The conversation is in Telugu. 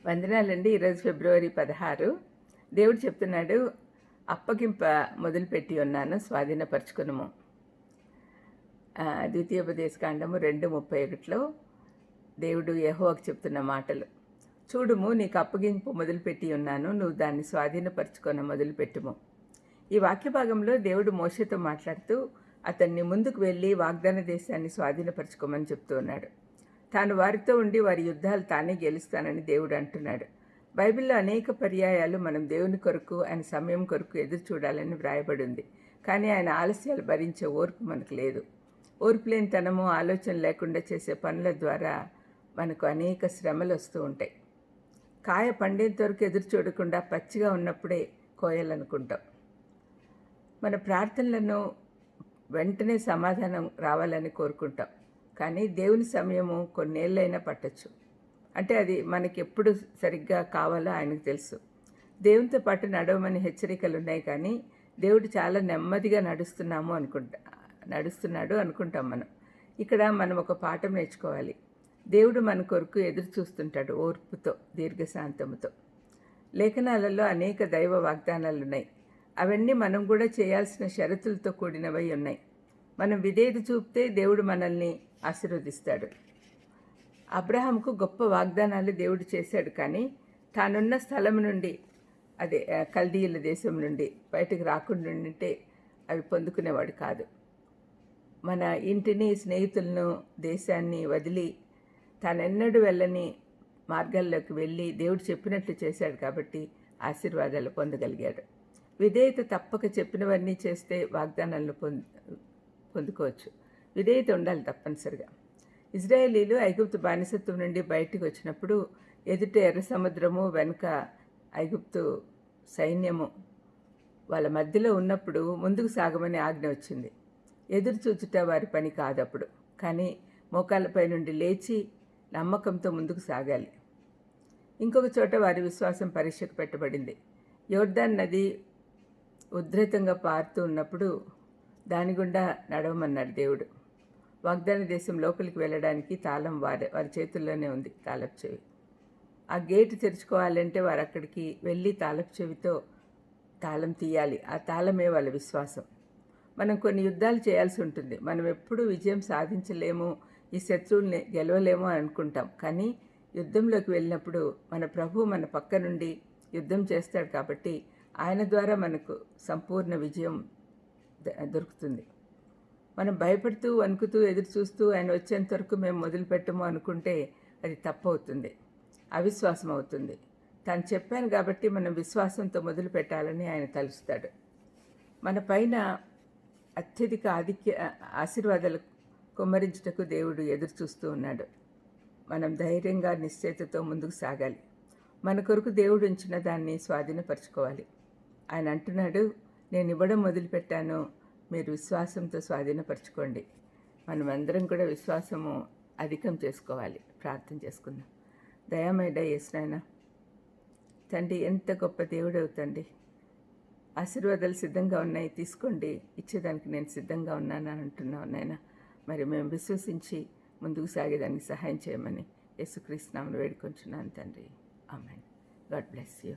వందనాలండి. ఈరోజు ఫిబ్రవరి 16. దేవుడు చెప్తున్నాడు, అప్పగింప మొదలుపెట్టి ఉన్నాను, స్వాధీనపరచుకునుము. ద్వితీయోపదేశకాండము 2:31లో దేవుడు యెహోవాకు చెప్తున్న మాటలు. చూడుము, నీకు అప్పగింపు మొదలుపెట్టి ఉన్నాను, నువ్వు దాన్ని స్వాధీనపరచుకొని మొదలుపెట్టుము. ఈ వాక్య భాగంలో దేవుడు మోషేతో మాట్లాడుతూ అతన్ని ముందుకు వెళ్ళి వాగ్దాన దేశాన్ని స్వాధీనపరచుకోమని చెప్తూ ఉన్నాడు. తాను వారితో ఉండి వారి యుద్ధాలు తానే గెలుస్తానని దేవుడు అంటున్నాడు. బైబిల్లో అనేక పర్యాయాలు మనం దేవుని కొరకు, ఆయన సమయం కొరకు ఎదురు చూడాలని వ్రాయబడి ఉంది. కానీ ఆయన ఆలస్యాలు భరించే ఓర్పు మనకు లేదు. ఓర్పు లేనితనము, ఆలోచన లేకుండా చేసే పనుల ద్వారా మనకు అనేక శ్రమలు వస్తూ ఉంటాయి. కాయ పండేంత వరకు ఎదురు చూడకుండా పచ్చిగా ఉన్నప్పుడే కోయాలనుకుంటాం. మన ప్రార్థనలను వెంటనే సమాధానం రావాలని కోరుకుంటాం. కానీ దేవుని సమయము కొన్నేళ్ళైనా పట్టచ్చు. అంటే అది మనకి ఎప్పుడు సరిగ్గా కావాలో ఆయనకు తెలుసు. దేవునితో పాటు నడవమని హెచ్చరికలు ఉన్నాయి, కానీ దేవుడు చాలా నెమ్మదిగా నడుస్తున్నాడు అనుకుంటాం మనం. ఇక్కడ మనం ఒక పాఠం నేర్చుకోవాలి. దేవుడు మన కొరకు ఎదురు చూస్తుంటాడు ఓర్పుతో, దీర్ఘశాంతముతో. లేఖనాలలో అనేక దైవ వాగ్దానాలు ఉన్నాయి. అవన్నీ మనం కూడా చేయాల్సిన షరతులతో కూడినవై ఉన్నాయి. మనం విధేయత చూపితే దేవుడు మనల్ని ఆశీర్వదిస్తాడు. అబ్రహాంకు గొప్ప వాగ్దానాలు దేవుడు చేశాడు, కానీ తానున్న స్థలం నుండి, అదే కల్దీయుల దేశం నుండి బయటకు రాకుండా ఉంటే అవి పొందుకునేవాడు కాదు. మన ఇంటిని, స్నేహితులను, దేశాన్ని వదిలి తానెన్నడూ వెళ్ళని మార్గాల్లోకి వెళ్ళి దేవుడు చెప్పినట్లు చేశాడు కాబట్టి ఆశీర్వాదాలు పొందగలిగాడు. విధేయత తప్పక చెప్పినవన్నీ చేస్తే వాగ్దానాలను పొందుకోవచ్చు. విధేయత ఉండాలి తప్పనిసరిగా. ఇజ్రాయేలీలు ఐగుప్తు బానిసత్వం నుండి బయటికి వచ్చినప్పుడు ఎదుట ఎర్ర సముద్రము, వెనుక ఐగుప్తు సైన్యము వాళ్ళ మధ్యలో ఉన్నప్పుడు ముందుకు సాగమని ఆజ్ఞ వచ్చింది. ఎదురు చూచుట వారి పని కాదప్పుడు. కానీ మోకాళ్ళపై నుండి లేచి నమ్మకంతో ముందుకు సాగాలి. ఇంకొక చోట వారి విశ్వాసం పరీక్షకు పెట్టబడింది. యోర్దాన్ నది ఉధృతంగా పారుతూ ఉన్నప్పుడు దాని గుండా నడవమన్నాడు దేవుడు. వాగ్దాన దేశం లోపలికి వెళ్ళడానికి తాళం వారి చేతుల్లోనే ఉంది, తాళపు చెవి. ఆ గేటు తెరుచుకోవాలంటే వారు అక్కడికి వెళ్ళి తాళపు చెవితో తాళం తీయాలి. ఆ తాళమే వాళ్ళ విశ్వాసం. మనం కొన్ని యుద్ధాలు చేయాల్సి ఉంటుంది. మనం ఎప్పుడూ విజయం సాధించలేము, ఈ శత్రువుల్ని గెలవలేము అని అనుకుంటాం. కానీ యుద్ధంలోకి వెళ్ళినప్పుడు మన ప్రభువు మన పక్క నుండి యుద్ధం చేస్తాడు కాబట్టి ఆయన ద్వారా మనకు సంపూర్ణ విజయం దొరుకుతుంది. మనం భయపడుతూ, వణుకుతూ, ఎదురు చూస్తూ ఆయన వచ్చేంత వరకు మేము మొదలుపెట్టము అనుకుంటే అది తప్పు అవుతుంది, అవిశ్వాసం అవుతుంది. తాను చెప్పాను కాబట్టి మనం విశ్వాసంతో మొదలు పెట్టాలని ఆయన తలుస్తాడు. మన పైన అత్యధిక ఆశీర్వాదాలు కుమ్మరించుటకు దేవుడు ఎదురు చూస్తూ ఉన్నాడు. మనం ధైర్యంగా, నిశ్చయితతో ముందుకు సాగాలి. మన కొరకు దేవుడు ఉంచిన దాన్ని స్వాధీనపరచుకోవాలి. ఆయన అంటున్నాడు, నేను ఇవ్వడం మొదలుపెట్టాను, మీరు విశ్వాసంతో స్వాధీనపరచుకోండి. మనమందరం కూడా విశ్వాసము అధికం చేసుకోవాలి. ప్రార్థన చేసుకుందాం. దయామయుడ యేసునాయనా, తండ్రి, ఎంత గొప్ప దేవుడు అవుతండి. ఆశీర్వాదాలు సిద్ధంగా ఉన్నాయి, తీసుకోండి, ఇచ్చేదానికి నేను సిద్ధంగా ఉన్నాను అని అంటున్నావు నాయనా. మరి మేము విశ్వసించి ముందుకు సాగేదానికి సహాయం చేయమని యేసుక్రీస్తు నామములో వేడుకొంచున్నాను తండ్రి. ఆమేన్. God bless you.